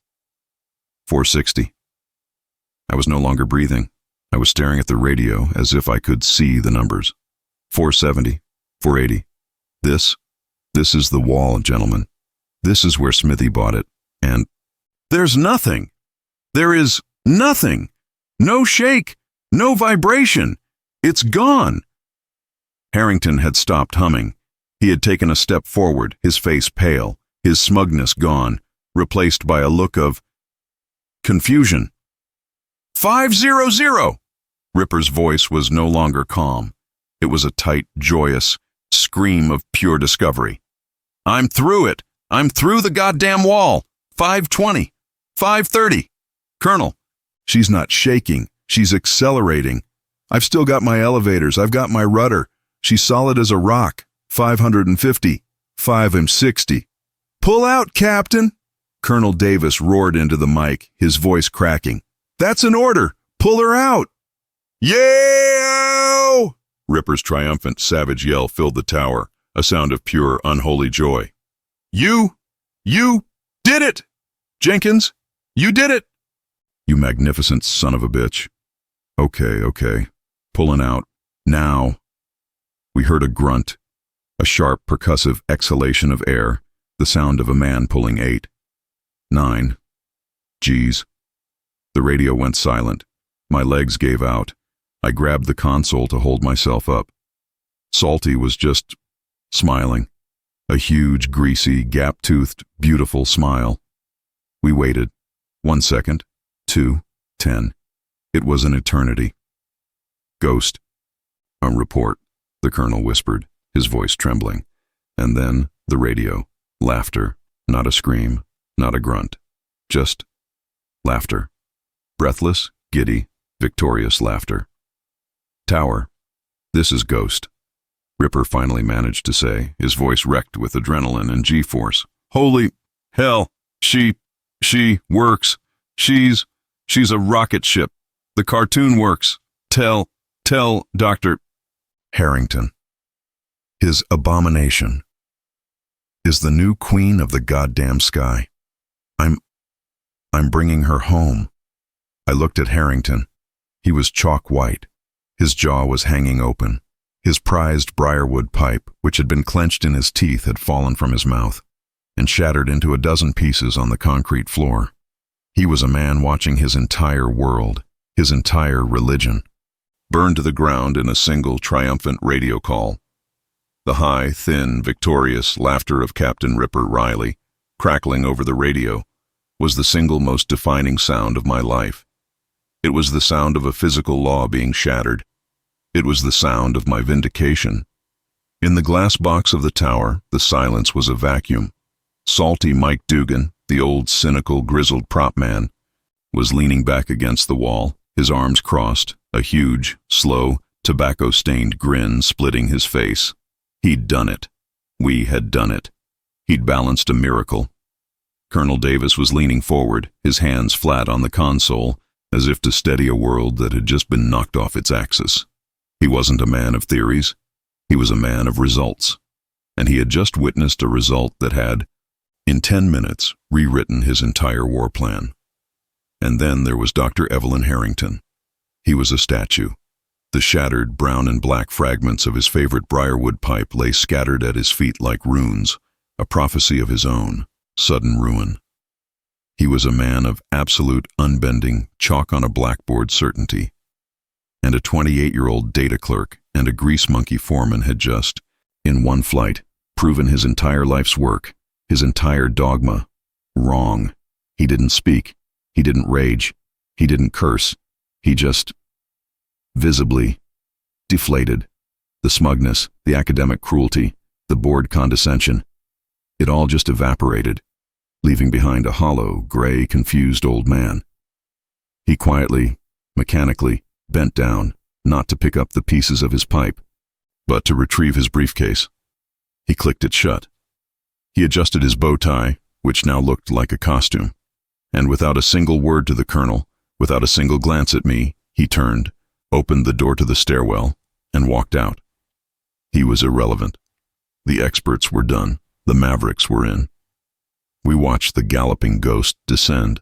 460. I was no longer breathing. I was staring at the radio as if I could see the numbers. 470. 480. This is the wall, gentlemen. This is where Smithy bought it. And there's nothing. There is nothing. No shake. No vibration. It's gone." Harrington had stopped humming. He had taken a step forward, his face pale, his smugness gone, replaced by a look of confusion. 500! Ripper's voice was no longer calm. It was a tight, joyous scream of pure discovery. "I'm through it! I'm through the goddamn wall! 520! 530! Colonel, she's not shaking. She's accelerating. I've still got my elevators. I've got my rudder. She's solid as a rock. 550. 560. Pull out, Captain! Colonel Davis roared into the mic, his voice cracking. That's an order! Pull her out! Yeah! Ripper's triumphant, savage yell filled the tower, a sound of pure, unholy joy. You did it! Jenkins, you did it! You magnificent son of a bitch. Okay. Pulling out. Now. We heard a grunt, a sharp, percussive exhalation of air, the sound of a man pulling 8. 9. Geez. The radio went silent. My legs gave out. I grabbed the console to hold myself up. Salty was just smiling. A huge, greasy, gap-toothed, beautiful smile. We waited. 1 second. 2. 10. It was an eternity. Ghost. A report, the colonel whispered, his voice trembling. And then the radio. Laughter. Not a scream. Not a grunt. Just laughter. Breathless, giddy, victorious laughter. Tower. This is Ghost. Ripper finally managed to say, his voice wrecked with adrenaline and G-force. Holy hell, she works. She's a rocket ship. The cartoon works. Tell Dr. Harrington. His abomination is the new queen of the goddamn sky. I'm bringing her home. I looked at Harrington. He was chalk white. His jaw was hanging open. His prized briarwood pipe, which had been clenched in his teeth, had fallen from his mouth and shattered into a dozen pieces on the concrete floor. He was a man watching his entire world, his entire religion, burn to the ground in a single triumphant radio call. The high, thin, victorious laughter of Captain Ripper Riley, crackling over the radio, was the single most defining sound of my life. It was the sound of a physical law being shattered. It was the sound of my vindication. In the glass box of the tower, the silence was a vacuum. Salty Mike Dugan, the old, cynical, grizzled prop man, was leaning back against the wall, his arms crossed, a huge, slow, tobacco-stained grin splitting his face. He'd done it. We had done it. He'd balanced a miracle. Colonel Davis was leaning forward, his hands flat on the console, as if to steady a world that had just been knocked off its axis. He wasn't a man of theories. He was a man of results. And he had just witnessed a result that had, in 10 minutes, rewritten his entire war plan. And then there was Dr. Evelyn Harrington. He was a statue. The shattered brown and black fragments of his favorite briarwood pipe lay scattered at his feet like runes, a prophecy of his own, sudden ruin. He was a man of absolute, unbending, chalk-on-a-blackboard certainty. And a 28-year-old data clerk and a grease monkey foreman had just, in one flight, proven his entire life's work, his entire dogma, wrong. He didn't speak. He didn't rage. He didn't curse. He just, visibly, deflated. The smugness, the academic cruelty, the bored condescension, it all just evaporated, leaving behind a hollow, gray, confused old man. He quietly, mechanically, bent down, not to pick up the pieces of his pipe, but to retrieve his briefcase. He clicked it shut. He adjusted his bow tie, which now looked like a costume, and without a single word to the colonel, without a single glance at me, he turned, opened the door to the stairwell, and walked out. He was irrelevant. The experts were done. The Mavericks were in. We watched the galloping ghost descend.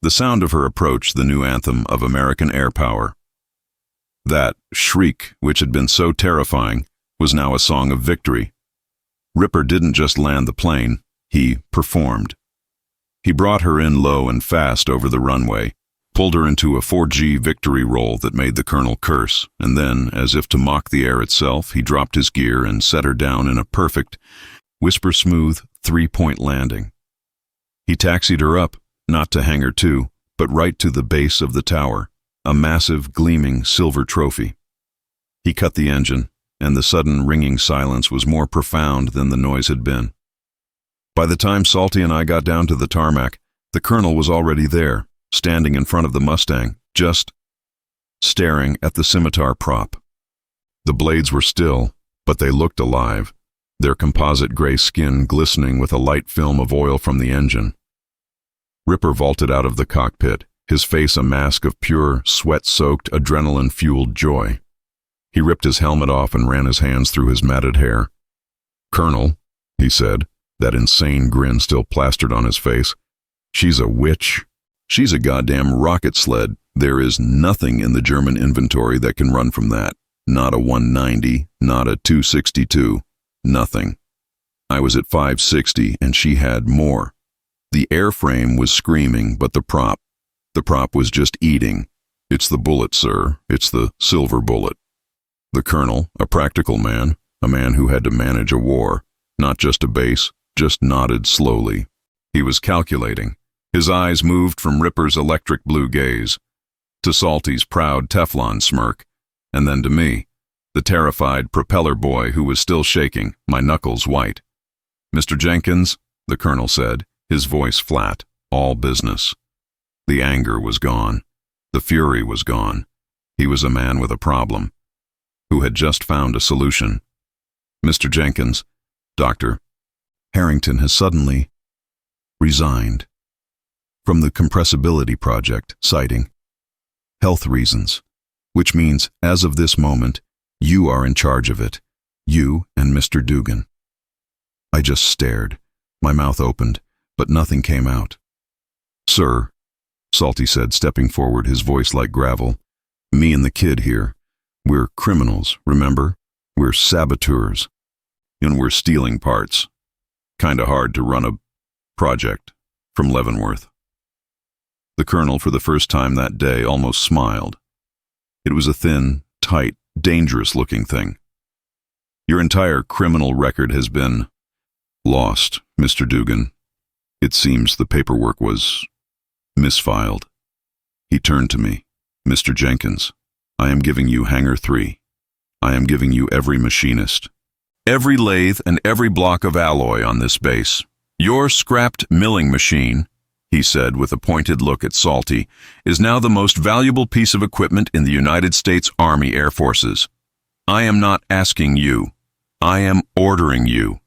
The sound of her approach, the new anthem of American air power. That shriek, which had been so terrifying, was now a song of victory. Ripper didn't just land the plane, he performed. He brought her in low and fast over the runway, pulled her into a 4G victory roll that made the colonel curse, and then, as if to mock the air itself, he dropped his gear and set her down in a perfect, whisper-smooth, 3-point landing. He taxied her up, not to hang her to, but right to the base of the tower, a massive, gleaming silver trophy. He cut the engine, and the sudden ringing silence was more profound than the noise had been. By the time Salty and I got down to the tarmac, the colonel was already there, standing in front of the Mustang, just staring at the scimitar prop. The blades were still, but they looked alive, their composite gray skin glistening with a light film of oil from the engine. Ripper vaulted out of the cockpit, his face a mask of pure, sweat-soaked, adrenaline-fueled joy. He ripped his helmet off and ran his hands through his matted hair. "Colonel," he said, that insane grin still plastered on his face, "she's a witch. She's a goddamn rocket sled. There is nothing in the German inventory that can run from that. Not a 190, not a 262, nothing. I was at 560 and she had more. The airframe was screaming, but the prop was just eating. It's the bullet, sir. It's the silver bullet." The colonel, a practical man, a man who had to manage a war, not just a base, just nodded slowly. He was calculating. His eyes moved from Ripper's electric blue gaze to Salty's proud Teflon smirk, and then to me, the terrified propeller boy who was still shaking, my knuckles white. "Mr. Jenkins," the colonel said, his voice flat, all business. The anger was gone. The fury was gone. He was a man with a problem, who had just found a solution. "Mr. Jenkins, Doctor, Harrington has suddenly resigned from the compressibility project, citing health reasons, which means, as of this moment, you are in charge of it, you and Mr. Dugan." I just stared. My mouth opened, but nothing came out. "Sir," Salty said, stepping forward, his voice like gravel, "me and the kid here, we're criminals, remember? We're saboteurs. And we're stealing parts. Kinda hard to run a project from Leavenworth." The colonel, for the first time that day, almost smiled. It was a thin, tight, dangerous-looking thing. "Your entire criminal record has been lost, Mr. Dugan. It seems the paperwork was misfiled." He turned to me. "Mr. Jenkins, I am giving you Hangar 3. I am giving you every machinist, every lathe and every block of alloy on this base. Your scrapped milling machine," he said with a pointed look at Salty, "is now the most valuable piece of equipment in the United States Army Air Forces. I am not asking you. I am ordering you.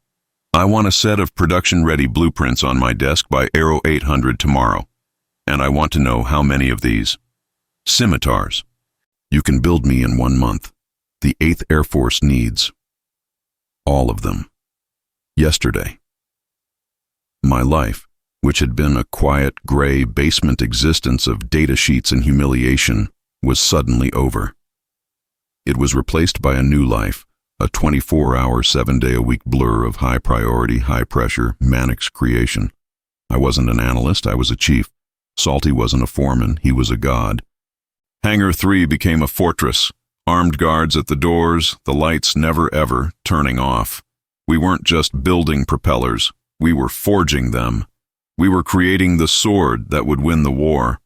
I want a set of production-ready blueprints on my desk by Aero 800 tomorrow, and I want to know how many of these scimitars you can build me in 1 month. The 8th Air Force needs all of them. Yesterday." My life, which had been a quiet, gray basement existence of data sheets and humiliation, was suddenly over. It was replaced by a new life, a 24-hour, 7-day-a-week blur of high-priority, high-pressure, manic creation. I wasn't an analyst, I was a chief. Salty wasn't a foreman, he was a god. Hangar 3 became a fortress, armed guards at the doors, the lights never ever turning off. We weren't just building propellers, we were forging them. We were creating the sword that would win the war.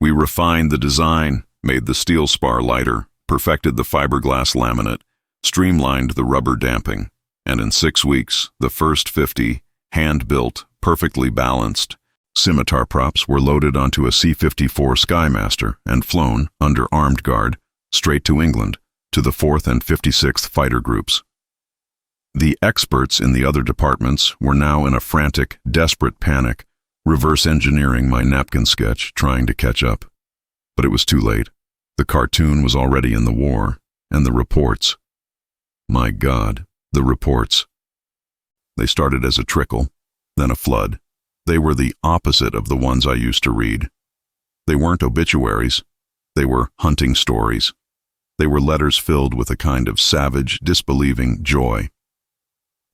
We refined the design, made the steel spar lighter, perfected the fiberglass laminate, streamlined the rubber damping, and in 6 weeks, the first 50, hand-built, perfectly balanced, scimitar props were loaded onto a C-54 Skymaster and flown, under armed guard, straight to England, to the 4th and 56th Fighter Groups. The experts in the other departments were now in a frantic, desperate panic, reverse engineering my napkin sketch, trying to catch up. But it was too late. The cartoon was already in the war, and the reports. My God, the reports. They started as a trickle, then a flood. They were the opposite of the ones I used to read. They weren't obituaries. They were hunting stories. They were letters filled with a kind of savage, disbelieving joy.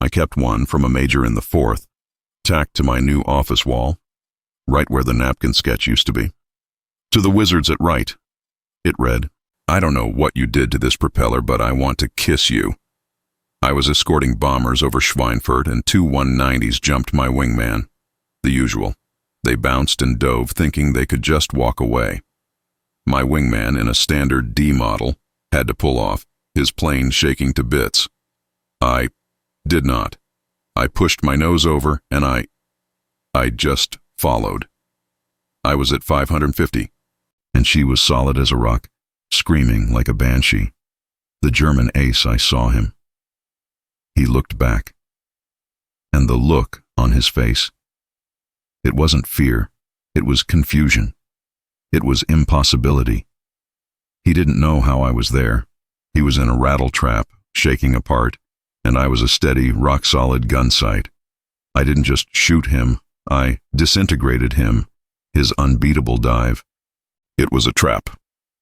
I kept one from a major in the 4th, tacked to my new office wall, right where the napkin sketch used to be. To the wizards at Wright. It read, "I don't know what you did to this propeller, but I want to kiss you." I was escorting bombers over Schweinfurt, and 2 190s jumped my wingman. The usual. They bounced and dove, thinking they could just walk away. My wingman, in a standard D model, had to pull off, his plane shaking to bits. I did not. I pushed my nose over, and I just followed. I was at 550. And she was solid as a rock, screaming like a banshee. The German ace, I saw him. He looked back. And the look on his face. It wasn't fear. It was confusion. It was impossibility. He didn't know how I was there. He was in a rattle trap, shaking apart, and I was a steady, rock-solid gun sight. I didn't just shoot him, I disintegrated him, his unbeatable dive. It was a trap,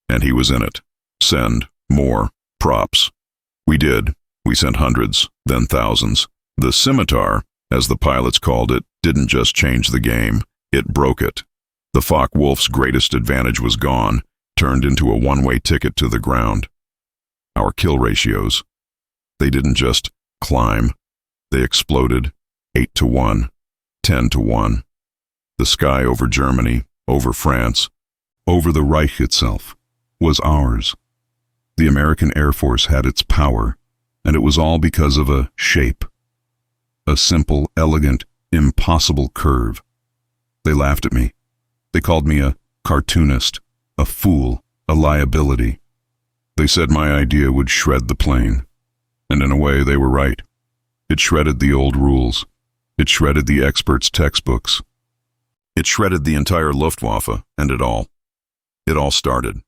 and he was in it. Send more props. We did. We sent hundreds, then thousands. The scimitar, as the pilots called it, didn't just change the game, it broke it. The Focke-Wulf's greatest advantage was gone, turned into a one-way ticket to the ground. Our kill ratios, they didn't just climb, they exploded, 8-1, 10-1. The sky over Germany, over France, over the Reich itself, was ours. The American Air Force had its power, and it was all because of a shape. A simple, elegant, impossible curve. They laughed at me. They called me a cartoonist, a fool, a liability. They said my idea would shred the plane. And in a way, they were right. It shredded the old rules. It shredded the experts' textbooks. It shredded the entire Luftwaffe, and it all started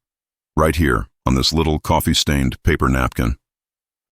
right here on this little coffee-stained paper napkin.